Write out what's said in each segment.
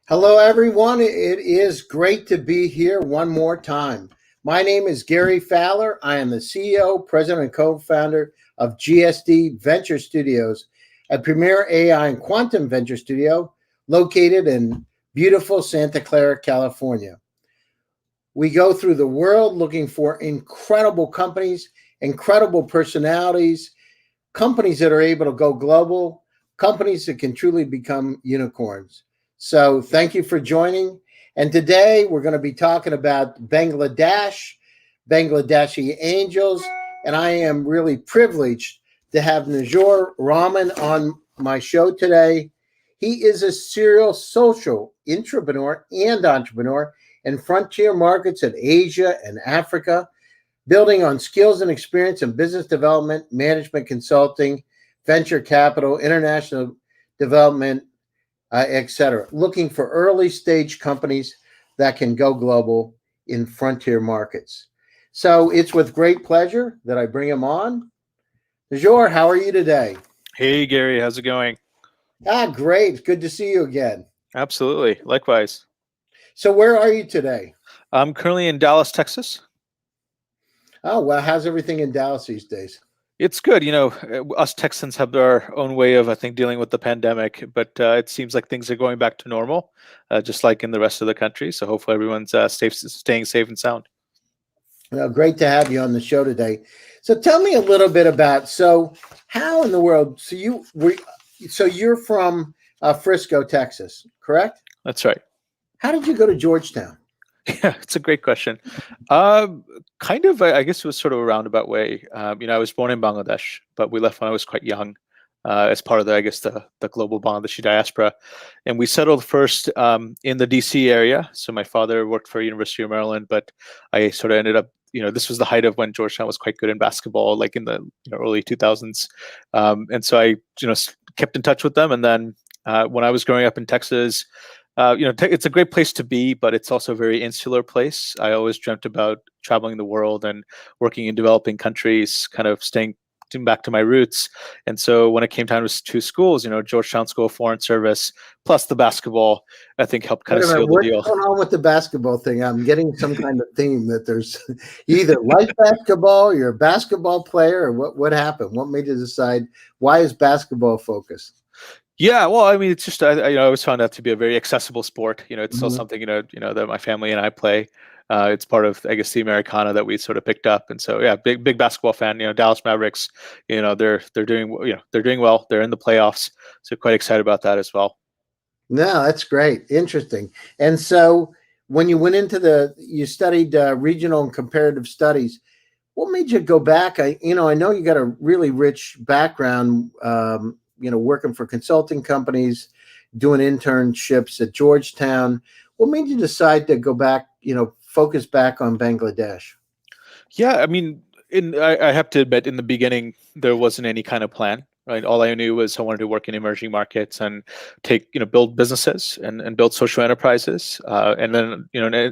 Hello, everyone. It is great to be here one more time. My name is Gary Fowler. I am the CEO, president, and co-founder of GSD Venture Studios, a premier AI and quantum venture studio located in beautiful Santa Clara, California. We go through the world looking for incredible companies, incredible personalities, companies that are able to go global, companies that can truly become unicorns. So thank you for joining. And today we're going to be talking about Bangladeshi angels. And I am really privileged to have Nirjhor Rahman on my show today. He is a serial social entrepreneur in frontier markets in Asia and Africa, building on skills and experience in business development, management consulting, venture capital, international development, etc. Looking for early stage companies that can go global in frontier markets. So it's with great pleasure that I bring him on. Nirjhor, how are you today? Hey, Gary, how's it going? Great. Good to see you again. Absolutely. Likewise. So where are you today? I'm currently in Dallas, Texas. Oh, well, how's everything in Dallas these days? It's good. Us Texans have our own way of, I think, dealing with the pandemic, but it seems like things are going back to normal, just like in the rest of the country. So hopefully everyone's staying safe and sound. Well, great to have you on the show today. So tell me a little bit about, how in the world, you're from Frisco, Texas, correct? That's right. How did you go to Georgetown? Yeah, it's a great question. Kind of, I guess it was sort of a roundabout way. I was born in Bangladesh, but we left when I was quite young, as part of the global Bangladeshi diaspora. And we settled first in the DC area. So my father worked for University of Maryland, but I sort of ended up, this was the height of when Georgetown was quite good in basketball, like in the early 2000s. And so I, kept in touch with them. And then when I was growing up in Texas, it's a great place to be, but it's also a very insular place. I always dreamt about traveling the world and working in developing countries, kind of staying back to my roots. And so when it came time to choose schools, Georgetown School of Foreign Service plus the basketball, I think helped kind of seal the deal. What's going on with the basketball thing? I'm getting some kind of theme that there's you either like basketball, you're a basketball player, or what happened? What made you decide why is basketball focus? Yeah, well, I mean, it's just I always found that to be a very accessible sport. It's still something that my family and I play. It's part of, I guess, the Americana that we sort of picked up, and so yeah, big basketball fan. Dallas Mavericks. They're doing well. They're in the playoffs, so quite excited about that as well. No, that's great, interesting. And so when you went into you studied regional and comparative studies. What made you go back? I know you got a really rich background. Working for consulting companies, doing internships at Georgetown. What made you decide to go back, focus back on Bangladesh? Yeah, I mean, I have to admit, in the beginning, there wasn't any kind of plan, right? All I knew was I wanted to work in emerging markets and build businesses and build social enterprises. And then,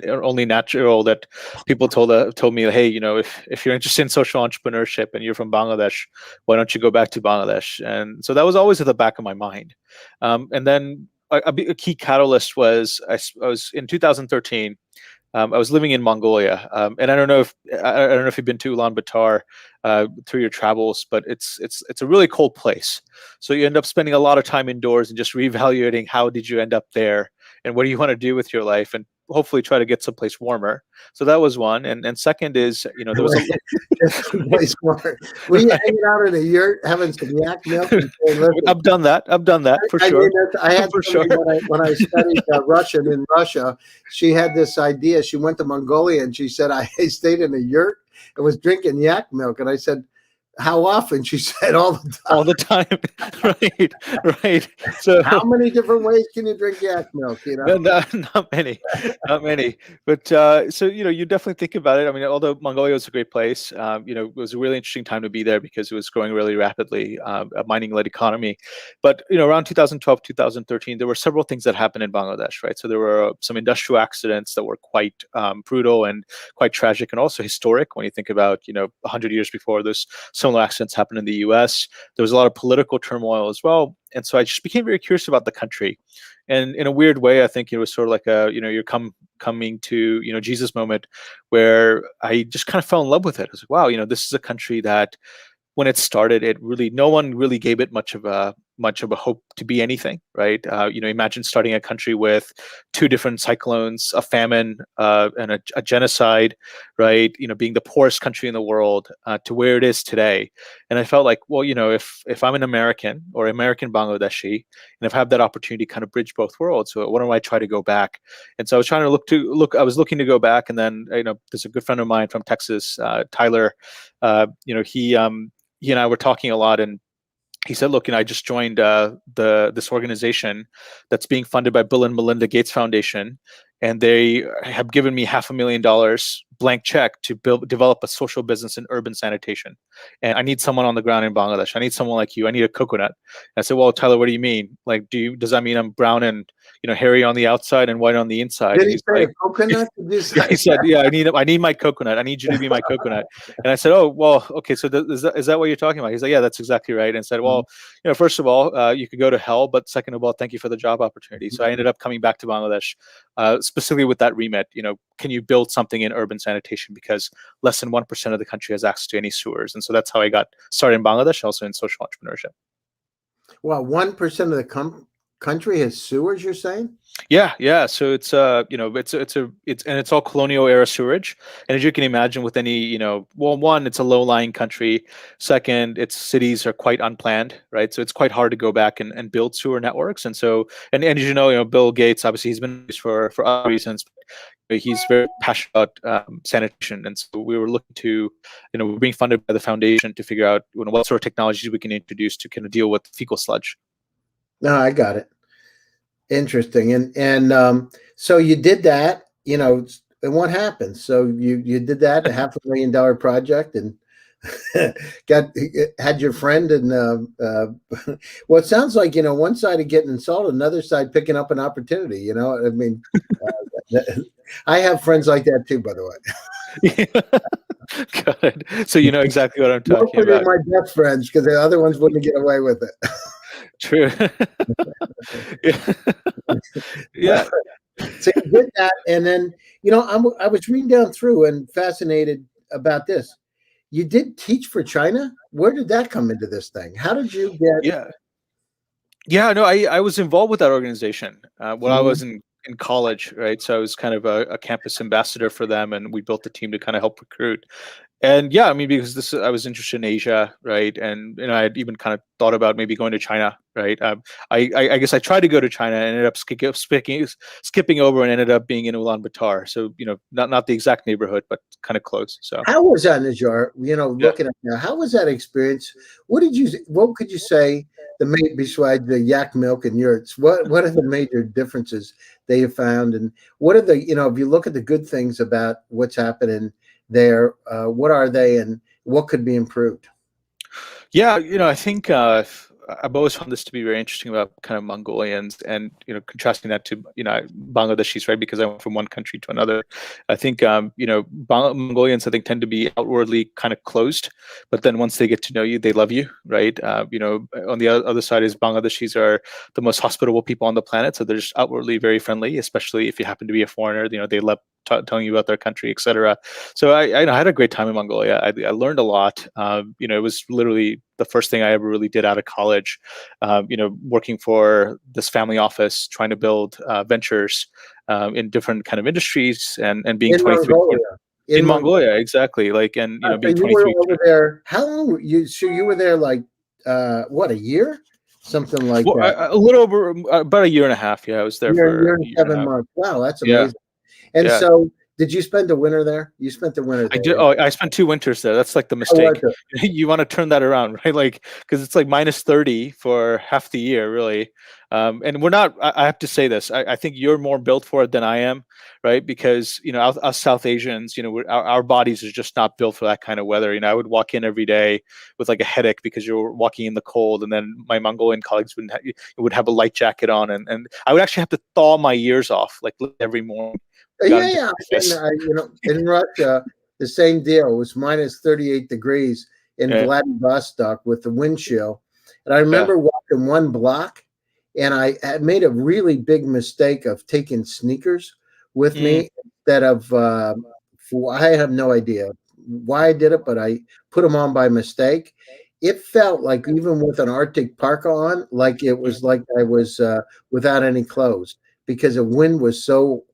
only natural that people told me, hey, if you're interested in social entrepreneurship and you're from Bangladesh, why don't you go back to Bangladesh? And so that was always at the back of my mind. And then a key catalyst was I was in 2013. I was living in Mongolia, and I don't know if you've been to Ulaanbaatar through your travels, but it's a really cold place. So you end up spending a lot of time indoors and just reevaluating how did you end up there and what do you want to do with your life, and hopefully try to get someplace warmer. So that was one, and second is there was a place warmer. Were you hanging out in a yurt having some yak milk? I've done that for sure. I had for sure. When I studied Russian in Russia, she had this idea. She went to Mongolia and she said, I stayed in a yurt and was drinking yak milk. And I said, how often? She said, all the time. All the time. right. So how many different ways can you drink yak milk? Not many. But so you definitely think about it. I mean, although Mongolia was a great place, it was a really interesting time to be there because it was growing really rapidly, a mining-led economy. But around 2012, 2013, there were several things that happened in Bangladesh, right? So there were some industrial accidents that were quite brutal and quite tragic, and also historic when you think about 100 years before. There's similar accidents happened in the U.S. There was a lot of political turmoil as well, and so I just became very curious about the country. And in a weird way, I think it was sort of like a you're coming to Jesus moment, where I just kind of fell in love with it. I was like, wow, this is a country that when it started, it really no one really gave it much of a hope to be anything, right? Imagine starting a country with two different cyclones, a famine, and a genocide, right? Being the poorest country in the world to where it is today. And I felt like, well, if I'm an American or American Bangladeshi, and if I have that opportunity to kind of bridge both worlds, so why don't I try to go back? And so I was trying to look. I was looking to go back, and then there's a good friend of mine from Texas, Tyler. He and I were talking a lot, and he said, "Look, I just joined this organization that's being funded by Bill and Melinda Gates Foundation, and they have given me $500,000 blank check to develop a social business in urban sanitation. And I need someone on the ground in Bangladesh. I need someone like you. I need a coconut." And I said, "Well, Tyler, what do you mean? Like, does that mean I'm brown and hairy on the outside and white on the inside?" Did And he he's say like, a coconut? yeah, he said, "Yeah, I need my coconut. I need you to be my coconut." And I said, "Oh, well, okay. So is that what you're talking about?" He's like, "Yeah, that's exactly right." And I said, "Well, first of all, you could go to hell, but second of all, thank you for the job opportunity." So I ended up coming back to Bangladesh, specifically with that remit. Can you build something in urban sanitation, because less than 1% of the country has access to any sewers, and so that's how I got started in Bangladesh, also in social entrepreneurship. Well, 1% of the country has sewers, you're saying? Yeah. So it's it's all colonial era sewerage, and as you can imagine, with any well, one, it's a low-lying country. Second, its cities are quite unplanned, right? So it's quite hard to go back and build sewer networks. And so, and as Bill Gates, obviously, he's been for other reasons. He's very passionate about sanitation, and so we were looking to, we're being funded by the foundation to figure out what sort of technologies we can introduce to kind of deal with fecal sludge. No, I got it. Interesting. And so you did that, and what happened? So you did that, a $500,000 project, and had your friend, and well, it sounds like one side of getting insulted, another side picking up an opportunity. I mean, I have friends like that too, by the way. Good. So you know exactly what I'm talking Mostly about. my best friends, because the other ones wouldn't get away with it. True. Yeah. So you did that, and then I was reading down through and fascinated about this. You did teach for China. Where did that come into this thing? How did you get? Yeah. No, I was involved with that organization when I was in college, right? So I was kind of a campus ambassador for them, and we built a team to kind of help recruit. And yeah, I mean, because I was interested in Asia, right? And I had even kind of thought about maybe going to China, right? I guess I tried to go to China and ended up skipping over and ended up being in Ulaanbaatar. So not the exact neighborhood, but kind of close. So How was that, Nirjhor? Looking at now, how was that experience? What could you say besides the yak milk and yurts? What are the major differences they have found, and what are the if you look at the good things about what's happening there, what are they, and what could be improved? Yeah, I think I've always found this to be very interesting about kind of Mongolians, and contrasting that to Bangladeshis, right? Because I went from one country to another. I think Mongolians, I think, tend to be outwardly kind of closed, but then once they get to know you, they love you, right? On the other side is Bangladeshis are the most hospitable people on the planet, so they're just outwardly very friendly, especially if you happen to be a foreigner. They love telling you about their country, etc. So I had a great time in Mongolia. I learned a lot. It was literally the first thing I ever really did out of college. Working for this family office, trying to build ventures in different kind of industries, and being In 23 Mongolia. in Mongolia, exactly. Like, and So being you were 23. over there. How long? You were there like what, a year, something like Well, that. a little over about a year and a half. Yeah, I was there for Year a and year and a 7 half. months. Wow, that's Yeah, amazing. And yeah. so, did you spend the winter there? You spent the winter I there. did. Oh, I spent 2 winters there. That's like the How was mistake. it? You want to turn that around, right? Like, because it's like -30 for half the year, really. And we're not. I have to say this. I think you're more built for it than I am, right? Because us South Asians, our bodies are just not built for that kind of weather. I would walk in every day with like a headache because you're walking in the cold, and then my Mongolian colleagues would have a light jacket on, and I would actually have to thaw my ears off like every morning. Got into Yeah. And breakfast. in Russia, the same deal. It was -38 degrees. in Yeah. Vladivostok with the wind chill. And I remember walking one block, and I had made a really big mistake of taking sneakers with me instead of, I have no idea why I did it, but I put them on by mistake. It felt like, even with an Arctic parka on, like it was like I was without any clothes, because the wind was so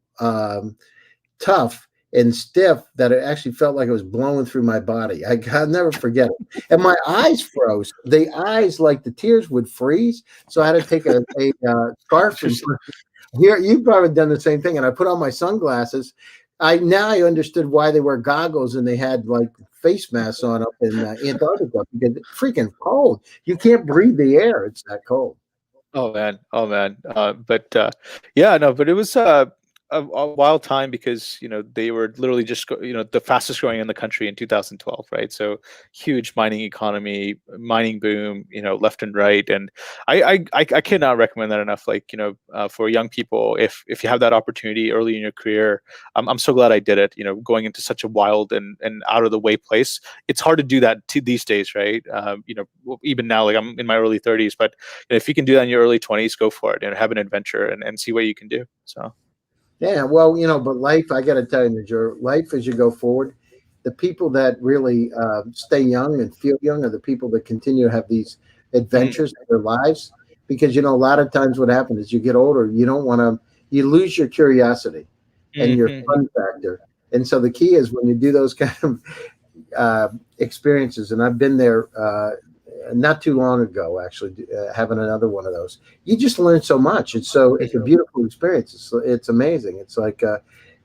tough and stiff that it actually felt like it was blowing through my body. I'll never forget it. And my eyes froze. The eyes, like the tears would freeze. So I had to take a scarf and here. You've probably done the same thing. And I put on my sunglasses. I understood why they wear goggles and they had like face masks on up in Antarctica, because it's freaking cold. You can't breathe the air. It's that cold. Oh man. But yeah, no, but it was a wild time, because they were literally just the fastest growing in the country in 2012, right? So huge mining economy, mining boom, left and right. And I cannot recommend that enough. Like, for young people, if you have that opportunity early in your career, I'm so glad I did it. Going into such a wild and out of the way place, it's hard to do that these days, right? Even now, like, I'm in my early 30s, but if you can do that in your early 20s, go for it and have an adventure and see what you can do. So. Yeah, well, but life, I got to tell you, Nirjhor, life as you go forward, the people that really stay young and feel young are the people that continue to have these adventures in their lives. Because, a lot of times what happens is you get older, you don't want to, you lose your curiosity and your fun factor. And so the key is, when you do those kind of experiences, and I've been there not too long ago, actually, having another one of those, you just learn so much. It's a beautiful experience. It's amazing. It's like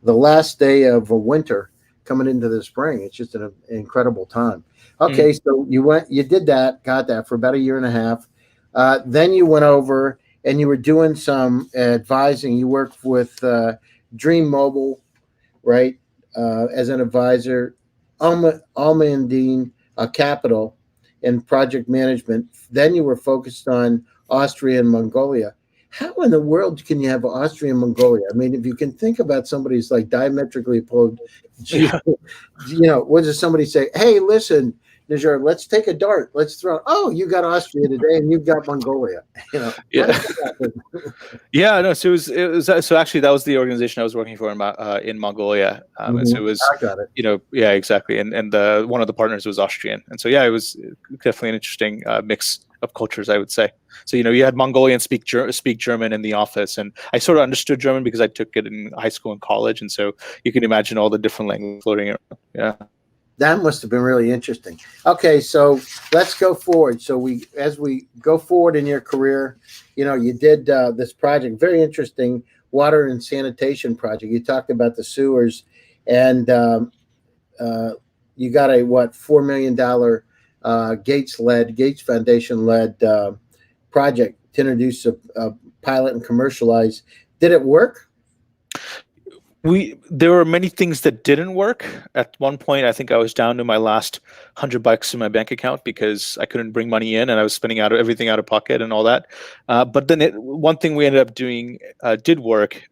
the last day of a winter coming into the spring. It's just an incredible time. Okay, so you did that, got that for about a year and a half. Then you went over and you were doing some advising. You worked with Dream Mobile, right, as an advisor, Almandine Capital, and project management. Then you were focused on Austria and Mongolia. How in the world can you have Austria and Mongolia? I mean, if you can think about somebody's like diametrically opposed, what does somebody say? Hey, listen, Nirjhor, let's take a dart. Let's throw. Oh, you got Austria today, and you've got Mongolia. Yeah. Yeah, no. So it was. So actually, that was the organization I was working for in Mongolia. And so it was. I got it. Yeah, exactly. And one of the partners was Austrian, and so yeah, it was definitely an interesting mix of cultures, I would say. So you had Mongolians speak German in the office, and I sort of understood German because I took it in high school and college, and so you can imagine all the different languages floating around. Yeah. That must have been really interesting. Okay, so let's go forward. So as we go forward in your career, you did this project, very interesting water and sanitation project. You talked about the sewers, and you got a $4 million Gates Foundation led project to introduce a pilot and commercialize. Did it work? There were many things that didn't work. At one point, I think I was down to my last $100 in my bank account because I couldn't bring money in and I was spending everything out of pocket and all that. But then one thing we ended up doing did work.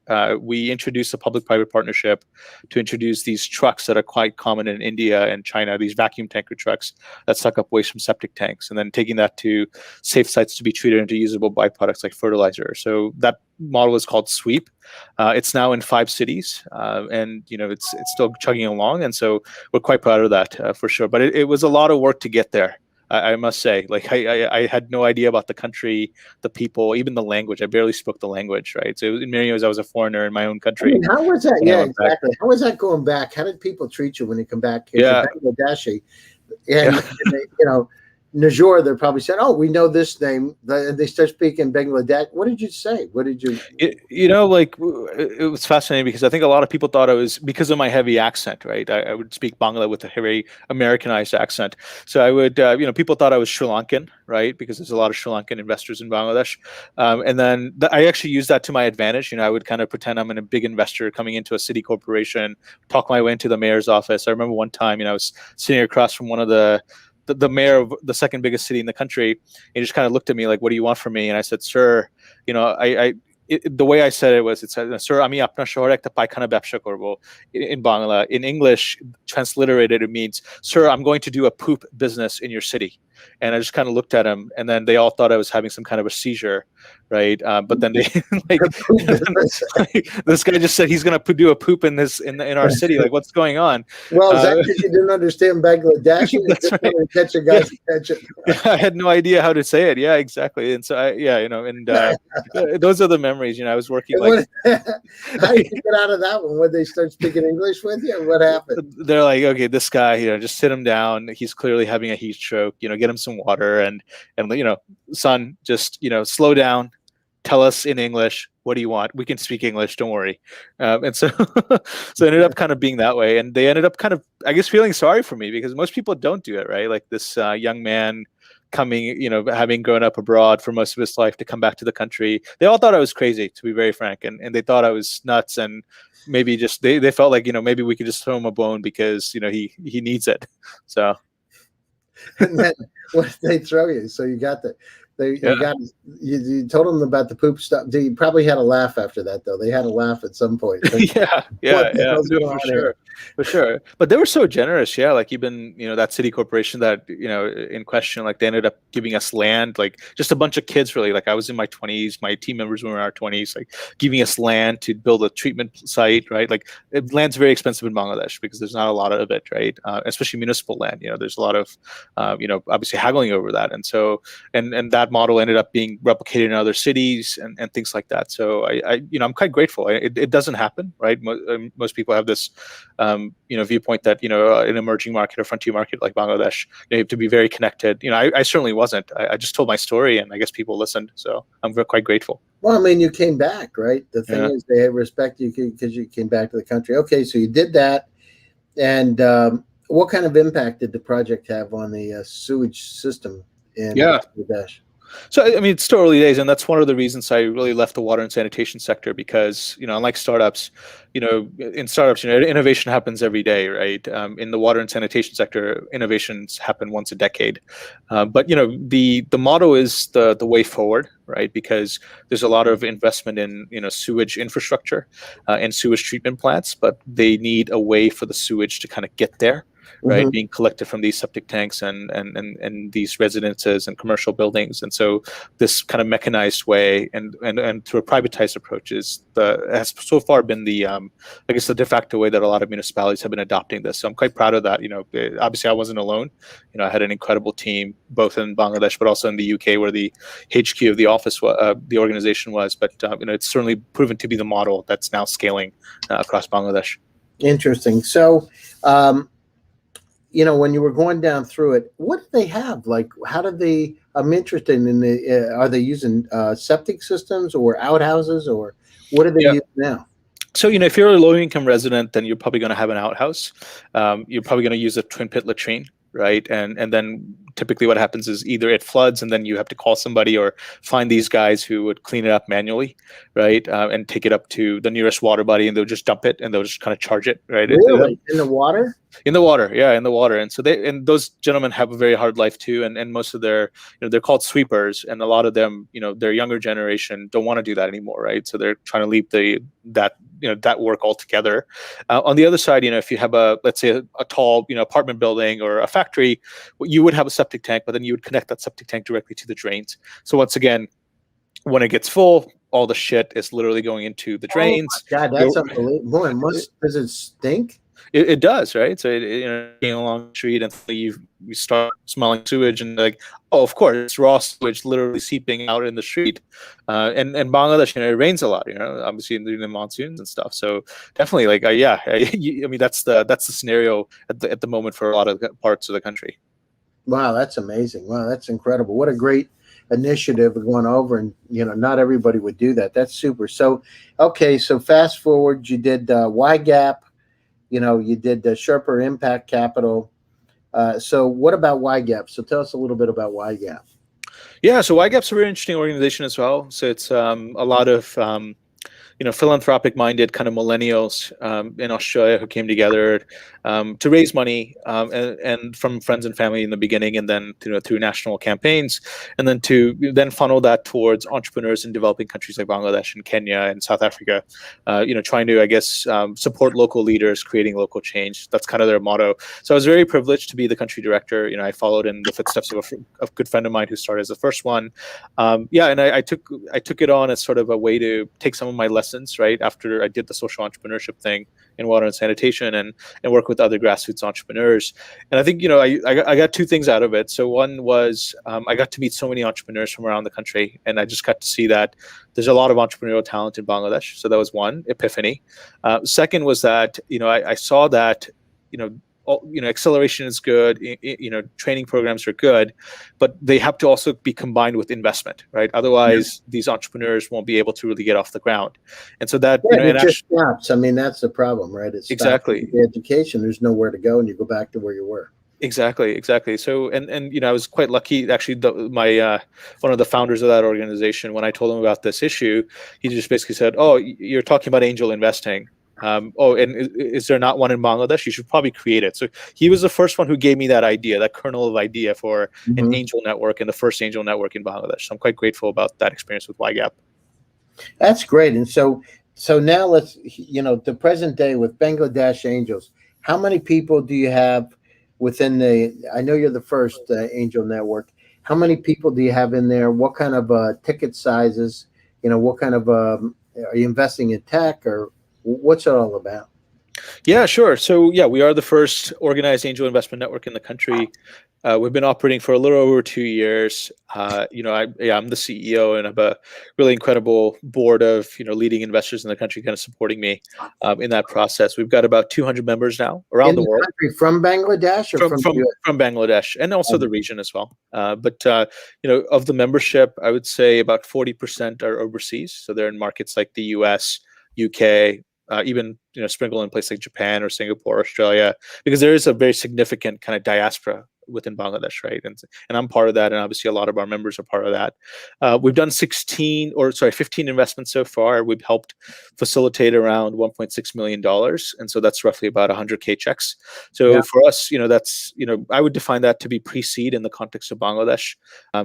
We introduced a public-private partnership to introduce these trucks that are quite common in India and China, these vacuum tanker trucks that suck up waste from septic tanks, and then taking that to safe sites to be treated into usable byproducts like fertilizer. So that model is called Sweep. It's now in 5 cities, and it's still chugging along, and so we're quite proud of that for sure. But it was a lot of work to get there. I must say, like I had no idea about the country, the people, even the language. I barely spoke the language, right? So in many ways, I was a foreigner in my own country. How was that? Yeah, exactly. How was that going back? How did people treat you when you come back? Yeah, Bangladeshi, and Nirjhor, they're probably saying, "Oh, we know this name." They start speaking Bangladesh. What did you say? What did you? It was fascinating because I think a lot of people thought I was, because of my heavy accent, right? I would speak Bangla with a very Americanized accent. So I would, people thought I was Sri Lankan, right? Because there's a lot of Sri Lankan investors in Bangladesh. And then I actually used that to my advantage. I would kind of pretend I'm a big investor coming into a city corporation, talk my way into the mayor's office. I remember one time, I was sitting across from one of the mayor of the second biggest city in the country. He just kind of looked at me like, "What do you want from me?" And I said, "Sir, the way I said it was, it said, "Sir, আমি আপনার শহরে একটা পায়খানা ব্যবসা করব." In Bangla. In English, transliterated, it means, "Sir, I'm going to do a poop business in your city." And I just kind of looked at him, and then they all thought I was having some kind of a seizure, right? But then they like, this guy just said he's going to do a poop in our city. Like, what's going on? Well, is that because you didn't understand Bangladeshi? That's Just right. wanted to catch a guy's attention. I had no idea how to say it. Yeah, exactly. And so those are the memories. I was working And how did you get out of that one? When they start speaking English with you? What happened? They're like, okay, this guy, just sit him down. He's clearly having a heat stroke. Get him some water, and son, just slow down. Tell us in English, what do you want? We can speak English, don't worry. And so so it ended up kind of being that way, and they ended up kind of, I guess, feeling sorry for me, because most people don't do it, right? Like this young man coming, having grown up abroad for most of his life, to come back to the country. They all thought I was crazy, to be very frank, and they thought I was nuts, and maybe just they felt like, maybe we could just throw him a bone because he needs it. So And then what did they throw you? So you got the you told them about the poop stuff. You probably had a laugh after that, though. They had a laugh at some point. yeah, for sure. But they were so generous. Yeah, like even that city corporation that in question, like they ended up giving us land, like just a bunch of kids, really. Like I was in my 20s, my team members were in our 20s, like giving us land to build a treatment site, right? Like land's very expensive in Bangladesh because there's not a lot of it, right? Especially municipal land. There's a lot of obviously haggling over that, and so and that model ended up being replicated in other cities and things like that. So I'm quite grateful. It doesn't happen, right? Most people have this viewpoint that an emerging market or frontier market like Bangladesh, you have to be very connected. I certainly wasn't. I just told my story, and I guess people listened. So I'm quite grateful. Well, I mean, you came back, right? The thing is, they respect you because you came back to the country. Okay, so you did that, and what kind of impact did the project have on the sewage system in Bangladesh? So, I mean, it's still early days, and that's one of the reasons I really left the water and sanitation sector, because, unlike startups, in startups, innovation happens every day, right? In the water and sanitation sector, innovations happen once a decade. But, the motto is the way forward, right? Because there's a lot of investment in, sewage infrastructure and sewage treatment plants, but they need a way for the sewage to kind of get there. Right, being collected from these septic tanks and these residences and commercial buildings, and so this kind of mechanized way and through a privatized approach has so far been the I guess the de facto way that a lot of municipalities have been adopting this. So I'm quite proud of that. Obviously I wasn't alone. I had an incredible team both in Bangladesh but also in the UK, where the HQ of the office, the organization was. But it's certainly proven to be the model that's now scaling across Bangladesh. Interesting. So. When you were going down through it, what did they have? Like, how did they? I'm interested in the. Are they using septic systems or outhouses, or what do they use now? So, if you're a low-income resident, then you're probably going to have an outhouse. You're probably going to use a twin pit latrine, right? And then typically what happens is either it floods and then you have to call somebody or find these guys who would clean it up manually, right? And take it up to the nearest water body, and they'll just dump it and they'll just kind of charge it, right? Really? In the water? In the water, yeah, in the water. And so those gentlemen have a very hard life too. And most of their, they're called sweepers, and a lot of them, their younger generation don't want to do that anymore, right? So they're trying to leave that work altogether. On the other side, if you have let's say a tall, apartment building or a factory, you would have a septic tank, but then you would connect that septic tank directly to the drains. So once again, when it gets full, all the shit is literally going into the drains. Oh my God, that's unbelievable. Does it stink? It does, right? So going along the street until you start smelling sewage, and like, oh, of course, it's raw sewage literally seeping out in the street. And Bangladesh, it rains a lot, obviously in the monsoons and stuff. So definitely, like, I mean, that's the scenario at the moment for a lot of parts of the country. Wow, that's amazing. Wow, that's incredible. What a great initiative going over, and not everybody would do that. That's super. So, okay, so fast forward, you did YGAP. You did the Sherpa Impact Capital. So what about YGAP? So tell us a little bit about YGAP. Yeah, so YGAP's a very interesting organization as well. So it's a lot of philanthropic minded kind of millennials in Australia who came together to raise money, and from friends and family in the beginning, and then through national campaigns, and then to then funnel that towards entrepreneurs in developing countries like Bangladesh and Kenya and South Africa, trying to, I guess, support local leaders, creating local change. That's kind of their motto. So I was very privileged to be the country director. I followed in the footsteps of a good friend of mine who started as the first one. And I took it on as sort of a way to take some of my lessons right after I did the social entrepreneurship thing in water and sanitation, and work with other grassroots entrepreneurs. And I think I got two things out of it. So one was I got to meet so many entrepreneurs from around the country, and I just got to see that there's a lot of entrepreneurial talent in Bangladesh. So that was one epiphany. Second was that I saw that acceleration is good, training programs are good, but they have to also be combined with investment, right? Otherwise, these entrepreneurs won't be able to really get off the ground. And so that it just stops. I mean, that's the problem, right? It's exactly the education. There's nowhere to go, and you go back to where you were. Exactly. So, and I was quite lucky. Actually, one of the founders of that organization, when I told him about this issue, he just basically said, "Oh, you're talking about angel investing. And is there not one in Bangladesh? You should probably create it." So he was the first one who gave me that idea, that kernel of idea for an angel network, and the first angel network in Bangladesh. So I'm quite grateful about that experience with YGAP. That's great. And so now let's, the present day with Bangladesh Angels, how many people do you have within I know you're the first angel network. How many people do you have in there? What kind of ticket sizes? What kind of, are you investing in tech, or what's it all about? Yeah, sure. So we are the first organized angel investment network in the country. We've been operating for a little over 2 years. I'm the CEO, and I have a really incredible board of leading investors in the country, kind of supporting me in that process. We've got about 200 members now around the world. Country, from Bangladesh, or from Bangladesh, and also the region as well. But of the membership, I would say about 40% are overseas. So they're in markets like the U.S., UK. Even sprinkle in places like Japan or Singapore, Australia, because there is a very significant kind of diaspora within Bangladesh, right? And I'm part of that, and obviously a lot of our members are part of that. We've done 15 investments so far. We've helped facilitate around $1.6 million, and so that's roughly about 100K checks. So for us, that's I would define that to be pre-seed in the context of Bangladesh.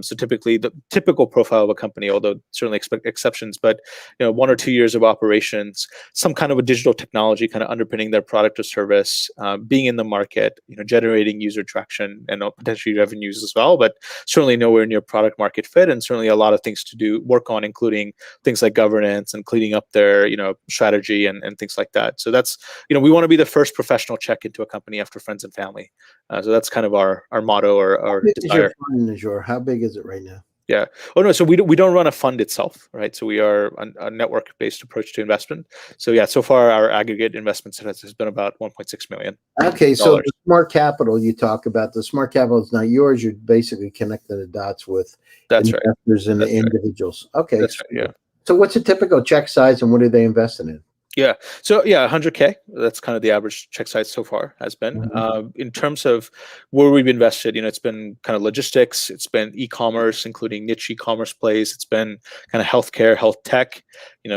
So typically, the typical profile of a company, although certainly expect exceptions, but 1 or 2 years of operations, some kind of a digital technology kind of underpinning their product or service, being in the market, generating user traction and potentially revenues as well, but certainly nowhere near product market fit, and certainly a lot of things to work on, including things like governance and cleaning up their strategy and things like that. So that's we want to be the first professional check into a company after friends and family. So that's kind of our motto or our desire. Nirjhor? How big is it right now? Yeah. Oh no. So we don't run a fund itself, right? So we are a network-based approach to investment. So so far our aggregate investment has been about 1.6 million. Okay. So the smart capital you talk about, the smart capital is not yours. You're basically connecting the dots with investors and individuals. Right. Okay. That's right. Yeah. So what's a typical check size, and what are they investing in? Yeah. So 100K. That's kind of the average check size so far has been. In terms of where we've invested, it's been kind of logistics. It's been e-commerce, including niche e-commerce plays. It's been kind of healthcare, health tech,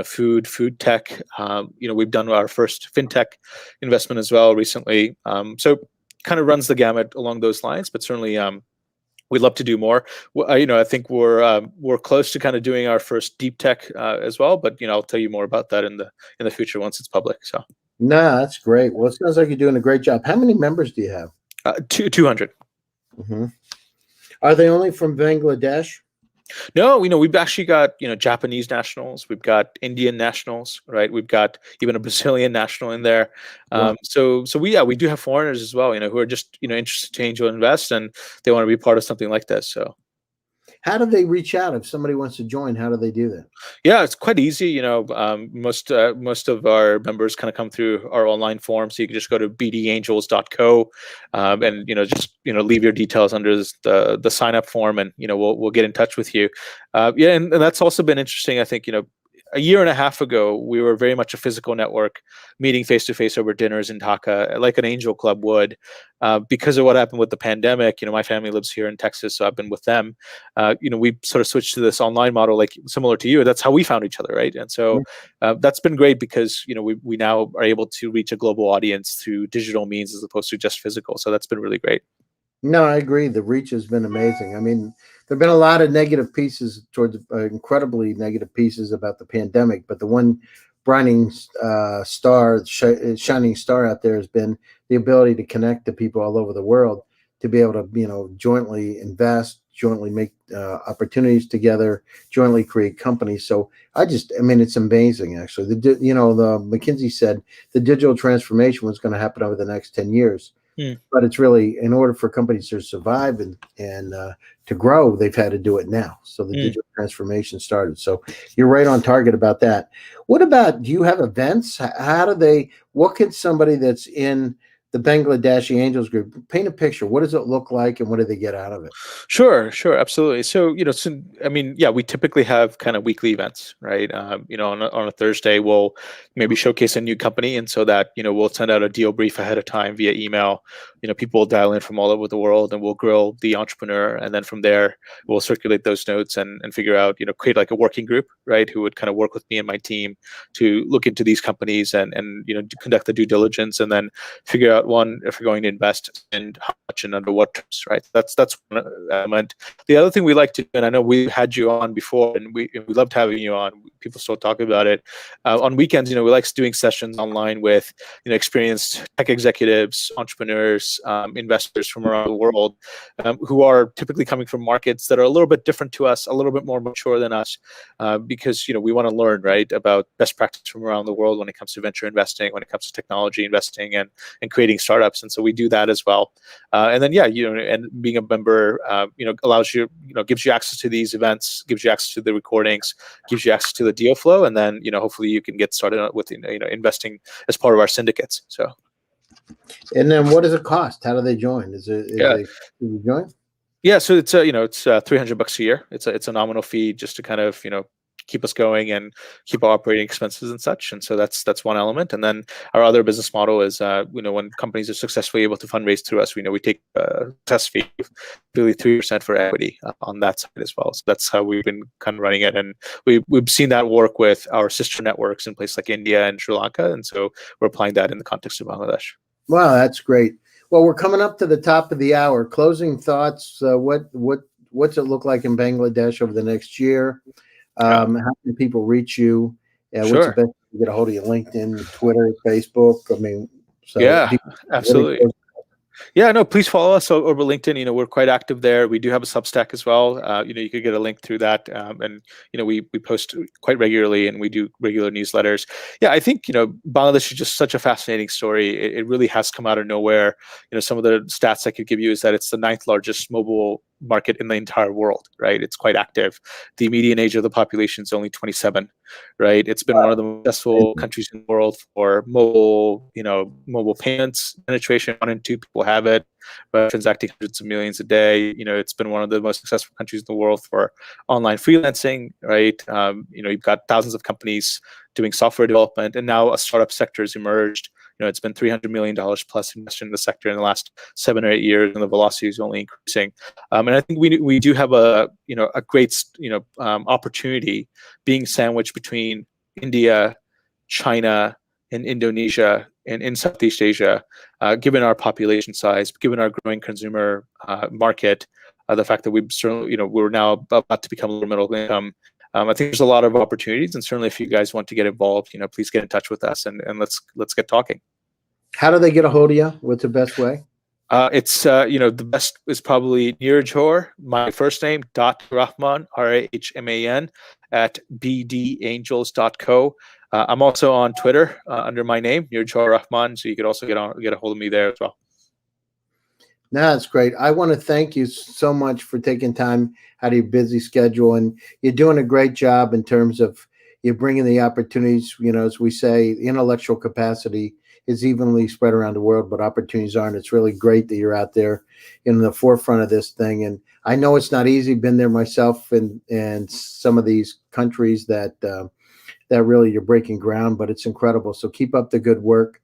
food tech. We've done our first fintech investment as well recently. So kind of runs the gamut along those lines, but certainly we'd love to do more. I think we're close to kind of doing our first deep tech as well, but I'll tell you more about that in the future once it's public. So no, that's great. Well, it sounds like you're doing a great job. How many members do you have? 200. Are they only from Bangladesh? No, we've actually got Japanese nationals, we've got Indian nationals, right? We've got even a Brazilian national in there. So we do have foreigners as well, who are just interested to angel invest, and they want to be part of something like this. So how do they reach out if somebody wants to join? How do they do that? Yeah, it's quite easy. Most of our members kind of come through our online form, so you can just go to bdangels.co and just leave your details under the sign up form, and we'll get in touch with you. And that's also been interesting. I think a year and a half ago, we were very much a physical network, meeting face to face over dinners in Dhaka, like an angel club would. Because of what happened with the pandemic, my family lives here in Texas, so I've been with them. We sort of switched to this online model, like similar to you. That's how we found each other, right? And so that's been great because we now are able to reach a global audience through digital means as opposed to just physical. So that's been really great. No, I agree. The reach has been amazing. I mean, there've been a lot of negative pieces towards incredibly negative pieces about the pandemic, but the one shining star out there has been the ability to connect to people all over the world, to be able to, jointly invest, jointly make opportunities together, jointly create companies. So I mean, it's amazing, actually. The McKinsey said the digital transformation was going to happen over the next 10 years. But it's really, in order for companies to survive and to grow, they've had to do it now. So the digital transformation started. So you're right on target about that. What about, do you have events? What can somebody that's in the Bangladeshi Angels group paint a picture? What does it look like and what do they get out of it? Sure, absolutely. So, we typically have kind of weekly events, right? On a Thursday, we'll maybe showcase a new company, and so that we'll send out a deal brief ahead of time via email. People will dial in from all over the world, and we'll grill the entrepreneur, and then from there, we'll circulate those notes and figure out, create like a working group, right? Who would kind of work with me and my team to look into these companies and conduct the due diligence, and then figure out, one, if we're going to invest and how much and under what terms, right? That's one element. The other thing we like to do, and I know we had you on before, and we loved having you on. People still talk about it. On weekends, we like doing sessions online with experienced tech executives, entrepreneurs, investors from around the world, who are typically coming from markets that are a little bit different to us, a little bit more mature than us, because we want to learn, right, about best practice from around the world when it comes to venture investing, when it comes to technology investing, and creating startups. And so we do that as well. And then and being a member, allows you, gives you access to these events, gives you access to the recordings, gives you access to the deal flow, and then hopefully you can get started with investing as part of our syndicates. So. And then what does it cost? How do they join? Can you join? Yeah, so it's $300 a year. It's a nominal fee just to kind of keep us going and keep our operating expenses and such. And so that's one element. And then our other business model is when companies are successfully able to fundraise through us, we take a success fee, really 3% for equity on that side as well. So that's how we've been kind of running it, and we've seen that work with our sister networks in places like India and Sri Lanka, and so we're applying that in the context of Bangladesh. Wow, that's great. Well, we're coming up to the top of the hour. Closing thoughts. What's it look like in Bangladesh over the next year? How can people reach you? What's the best to get a hold of you? LinkedIn, Twitter, Facebook? I mean, absolutely. Yeah, no, please follow us over LinkedIn. We're quite active there. We do have a Substack as well. You could get a link through that. And we post quite regularly, and we do regular newsletters. Yeah, I think, Bangladesh is just such a fascinating story. It really has come out of nowhere. Some of the stats I could give you is that it's the 9th largest mobile market in the entire world, right? It's quite active. The median age of the population is only 27, right? It's been one of the most successful countries in the world for mobile payments penetration. 1 in 2 people have it, but transacting hundreds of millions a day. It's been one of the most successful countries in the world for online freelancing, right? You've got thousands of companies doing software development, and now a startup sector has emerged. It's been $300 million plus invested in the sector in the last 7 or 8 years, and the velocity is only increasing. And I think we do have a great opportunity being sandwiched between India, China, and Indonesia, and in Southeast Asia, given our population size, given our growing consumer market, the fact that we're now about to become a little middle income. I think there's a lot of opportunities, and certainly if you guys want to get involved, please get in touch with us and let's get talking. How do they get a hold of you? What's the best way? It's the best is probably Nirjhor, my first name, .Rahman, Rahman, at bdangels.co. I'm also on Twitter under my name, Nirjhor Rahman, so you could also get a hold of me there as well. No, that's great. I want to thank you so much for taking time out of your busy schedule, and you're doing a great job in terms of you're bringing the opportunities. As we say, intellectual capacity is evenly spread around the world, but opportunities aren't. It's really great that you're out there in the forefront of this thing. And I know it's not easy. Been there myself in some of these countries that that really you're breaking ground, but it's incredible. So keep up the good work.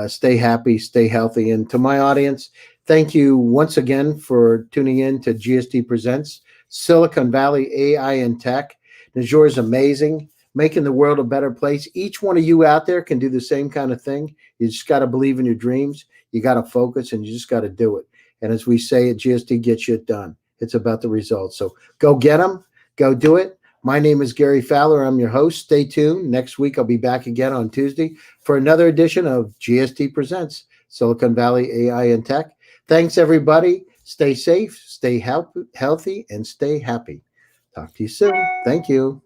Stay happy, stay healthy. And to my audience, thank you once again for tuning in to GSD Presents Silicon Valley AI and Tech. Nirjhor is amazing, making the world a better place. Each one of you out there can do the same kind of thing. You just got to believe in your dreams. You got to focus, and you just got to do it. And as we say at GSD, get shit done. It's about the results. So go get them. Go do it. My name is Gary Fowler. I'm your host. Stay tuned. Next week, I'll be back again on Tuesday for another edition of GSD Presents Silicon Valley AI and Tech. Thanks, everybody. Stay safe, stay healthy, and stay happy. Talk to you soon. Thank you.